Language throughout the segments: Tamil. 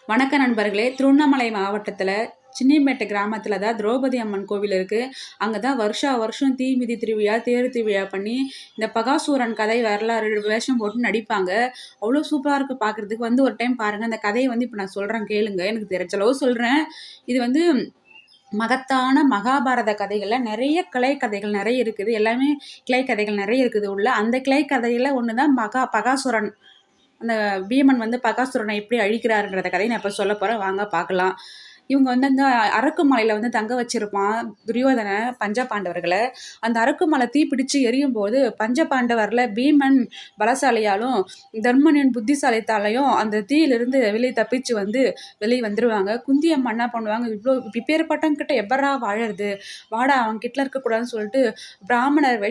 வணக்க நண்பர்களே. திருவண்ணாமலை மாவட்டத்தில் சின்னிமேட்டை கிராமத்தில் தான் திரௌபதி அம்மன் கோவில் இருக்குது. அங்கே தான் வருஷா வருஷம் தீமிதி திருவிழா, தேர் திருவிழா பண்ணி இந்த பகாசூரன் கதை வரலாறு வேஷம் போட்டு நடிப்பாங்க. அவ்வளோ சூப்பராக இருக்குது பார்க்குறதுக்கு. ஒரு டைம் பாருங்கள். அந்த கதையை இப்போ நான் சொல்கிறேன் கேளுங்க. எனக்கு தெரிஞ்சளவு சொல்கிறேன். இது மகத்தான மகாபாரத கதைகளில் நிறைய கிளை கதைகள் நிறைய இருக்குது. எல்லாமே கிளை கதைகள் நிறைய இருக்குது உள்ள. அந்த கிளை கதையில் ஒன்று தான் பகாசுரன். அந்த பீமன் பகாசுரனை எப்படி அழிக்கிறாருன்றத கதையை நான் இப்போ சொல்ல போகிறேன். வாங்க பார்க்கலாம். இவங்க அந்த அரக்குமலையில் தங்க வச்சிருப்பான் துரியோதனை பஞ்சபாண்டவர்களை. அந்த அரக்குமலை தீப்பிடிச்சு எரியும் போது பஞ்சபாண்டவரில் பீமன் பலசாலியாலும் தர்மனின் புத்திசாலித்தாலையும் அந்த தீயிலிருந்து வெளியே தப்பிச்சு வெளியே வந்துடுவாங்க. குந்தி அம்மா என்ன பண்ணுவாங்க, இவ்வளோ பிப்பேற்பட்டவங்கிட்ட எப்பரா வாழறது, வாடா அவங்க கிட்ட இருக்கக்கூடாதுன்னு சொல்லிட்டு பிராமணர்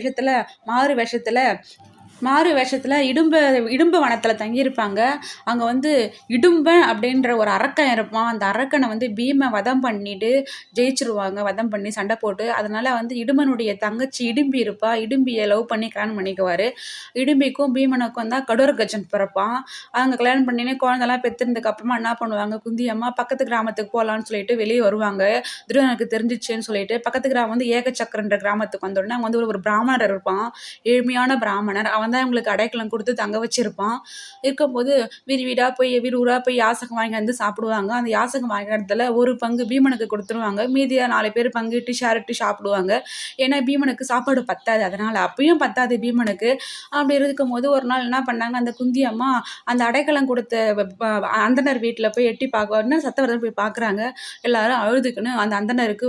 மாறு வேஷத்தில் இடும்பு வனத்தில் தங்கியிருப்பாங்க. அங்கே இடும்பன் அப்படின்ற ஒரு அரக்கன் இருப்பான். அந்த அரக்கனை பீமை வதம் பண்ணிட்டு ஜெயிச்சிருவாங்க. வதம் பண்ணி சண்டை போட்டு. அதனால் இடும்பனுடைய தங்கச்சி இடும்பி இருப்பா. இடும்பியை லவ் பண்ணி கல்யாணம் பண்ணிக்குவார். இடும்பிக்கும் பீமனுக்கும் தான் கடோரகஜன் பிறப்பான். அவங்க கல்யாணம் பண்ணினே குழந்தெல்லாம் பெற்றிருந்ததுக்கு அப்புறமா என்ன பண்ணுவாங்க, குந்தி அம்மா பக்கத்து கிராமத்துக்கு போகலான்னு சொல்லிட்டு வெளியே வருவாங்க. துரியோதனுக்கு தெரிஞ்சிச்சுன்னு சொல்லிட்டு பக்கத்து கிராமம் ஏகச்சக்கரன்ற கிராமத்துக்கு வந்தோடனே அங்கே ஒரு பிராமணர் இருப்பான். ஏழ்மையான பிராமணர். அவன் தான் இவங்களுக்கு அடைக்கலம் கொடுத்து தங்க வச்சிருப்பான். இருக்கும்போது வீடு ஊரா போய் யாசகம் வாங்கி சாப்பிடுவாங்க. அந்த யாசகம் வாங்கிறதுல ஒரு பங்கு பீமனுக்கு கொடுத்துருவாங்க. மீதியாக 4 பேர் பங்கிட்டு ஷேரிட்டு சாப்பிடுவாங்க. ஏன்னா பீமனுக்கு சாப்பாடு பத்தாது. அதனால் அப்பயும் பத்தாது பீமனுக்கு. அப்படி இருக்கும்போது ஒரு நாள் என்ன பண்ணாங்க, அந்த குந்தி அம்மா அந்த அடைக்கலம் கொடுத்த அந்தனர் வீட்டில் போய் எட்டி பார்க்க சத்தவரத்தில் போய் பார்க்குறாங்க. எல்லாரும் அழுதுக்குன்னு அந்த அந்தனருக்கு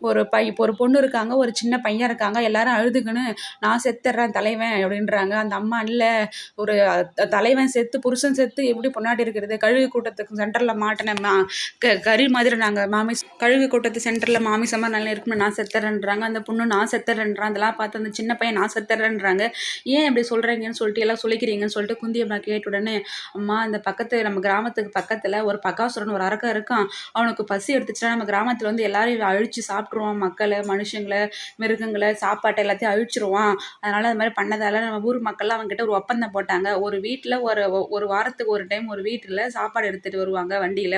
ஒரு பொண்ணு இருக்காங்க, ஒரு சின்ன பையன் இருக்காங்க. எல்லாரும் அழுதுக்குன்னு நான் செத்துறேன் தலைவன் அப்படின்றாங்க. அந்த அம்மா இல்லை, ஒரு தலைவன் செத்து புருஷன் செத்து எப்படி பொன்னாட்டி இருக்கிறது, கழுகு கூட்டத்துக்கு சென்டரில் மாட்டின கறி மாதிரி நாங்கள் கழுகு கூட்டத்து சென்டரில் மாமிசமாக நல்லா இருக்குன்னு நான் செத்துறேன்றாங்க. அந்த பொண்ணு நான் செத்துறேன்றான். அதெல்லாம் பார்த்து அந்த சின்ன பையன் நான் செத்துறேன்றாங்க. ஏன் இப்படி சொல்கிறீங்கன்னு சொல்லிட்டு எல்லாம் சொல்லிக்கிறீங்கன்னு சொல்லிட்டு குந்தி அம்மா கேட்ட உடனே, அம்மா அந்த நம்ம கிராமத்துக்கு பக்கத்தில் ஒரு பகாசுரன் ஒரு அரக்கன் இருக்கான். அவனுக்கு பசி எடுத்துச்சுன்னா நம்ம கிராமத்தில் எல்லாரையும் அழிச்சு சாப்பிட்ருவான். மக்களை, மனுஷங்களை, மிருகங்களை, சாப்பாட்டை எல்லாத்தையும் அழிச்சிருவான். அதனால் அது மாதிரி பண்ணதால் நம்ம ஊர் மக்கள்லாம் அவங்ககிட்ட ஒரு ஒப்பந்தம் போட்டாங்க. ஒரு வீட்டில் ஒரு வாரத்துக்கு ஒரு டைம் ஒரு வீட்டில் சாப்பாடு எடுத்துகிட்டு வருவாங்க.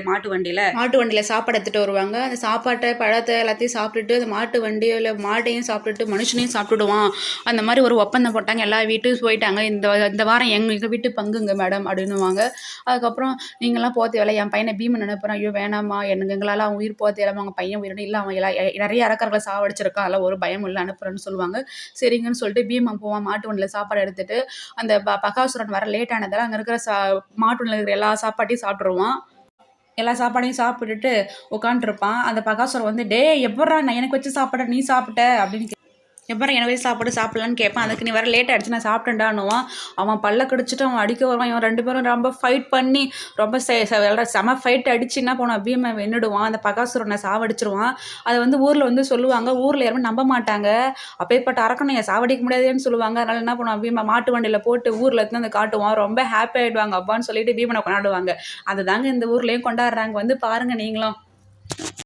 மாட்டு வண்டியில் சாப்பாடு எடுத்துகிட்டு வருவாங்க. அந்த சாப்பாட்டை பழத்தை எல்லாத்தையும் சாப்பிட்டுட்டு அந்த மாட்டு வண்டியில் மாட்டையும் சாப்பிட்டுட்டு மனுஷனையும் சாப்பிட்டுடுவான். அந்த மாதிரி ஒரு ஒப்பந்தம் போட்டாங்க. எல்லா வீட்டுக்கு போயிட்டாங்க. இந்த வாரம் எங்கள் வீட்டு பங்குங்க மேடம் அப்படின்னுவாங்க. அதுக்கப்புறம் நீங்களாம் போத்த வேலை, என் பையனை பீமன் நினைப்பேன். ஐயோ வேணாமா, எங்களால் அவன் உயிர் போத்த இல்லாமல் அவங்க பையன் உயிரினும் இல்லை, அவன் நிறைய அரக்கர்களை சாவடிச்சிருக்கான், அதெல்லாம் ஒரு பயம் இல்லை, அனுப்புறேன்னு சொல்லுவாங்க. சரிங்கன்னு சொல்லிட்டு பீமன் போவான். மாட்டு வண்டியில் சாப்பாடு எடுத்துட்டு அந்த பகாசுரன் வர லேட் ஆனதால் அங்கே இருக்கிற மாட்டுல இருக்கிற எல்லா சாப்பாட்டையும் சாப்பிட்ருவான். எல்லா சாப்பாடையும் சாப்பிட்டுட்டு உட்காந்துருப்பான். அந்த பகாசுரன் டே எப்பட்றா நான் எனக்கு வச்சு சாப்பிட நீ சாப்பிட்ட அப்படின்னு எப்பறம் எனக்கு சாப்பாடு சாப்பிட்லான்னு கேட்பான். அதுக்கு நீ வர லேட் ஆகிடுச்சு, நான் சாப்பிட்டேன்டான்னுவான். அவன் பல்ல கடிச்சிட்டு அவன் அடிக்க வருவான். இவன் 2 பேரும் ரொம்ப ஃபைட் பண்ணி ரொம்ப செம ஃபைட் அடிச்சு என்ன பண்ணுவான், பீமை வென்னுடுவான். அந்த பகாசுரனை சாவடிச்சிருவான். அதை ஊரில் சொல்லுவாங்க. ஊரில் யாருமே நம்ப மாட்டாங்க. அப்பேற்பட்ட அரக்கனை சாவடிக்க முடியாதுன்னு சொல்லுவாங்க. அதனால் என்ன பண்ணுவான், பீமை மாட்டு வண்டியில் போட்டு ஊரில் எடுத்து காட்டுவான். ரொம்ப ஹாப்பி ஆகிடுவாங்க அப்பான்னு சொல்லிட்டு பீமனை கொண்டாடுவாங்க. அதுதாங்க இந்த ஊர்லேயும் கொண்டாடுறாங்க. பாருங்கள் நீங்களும்.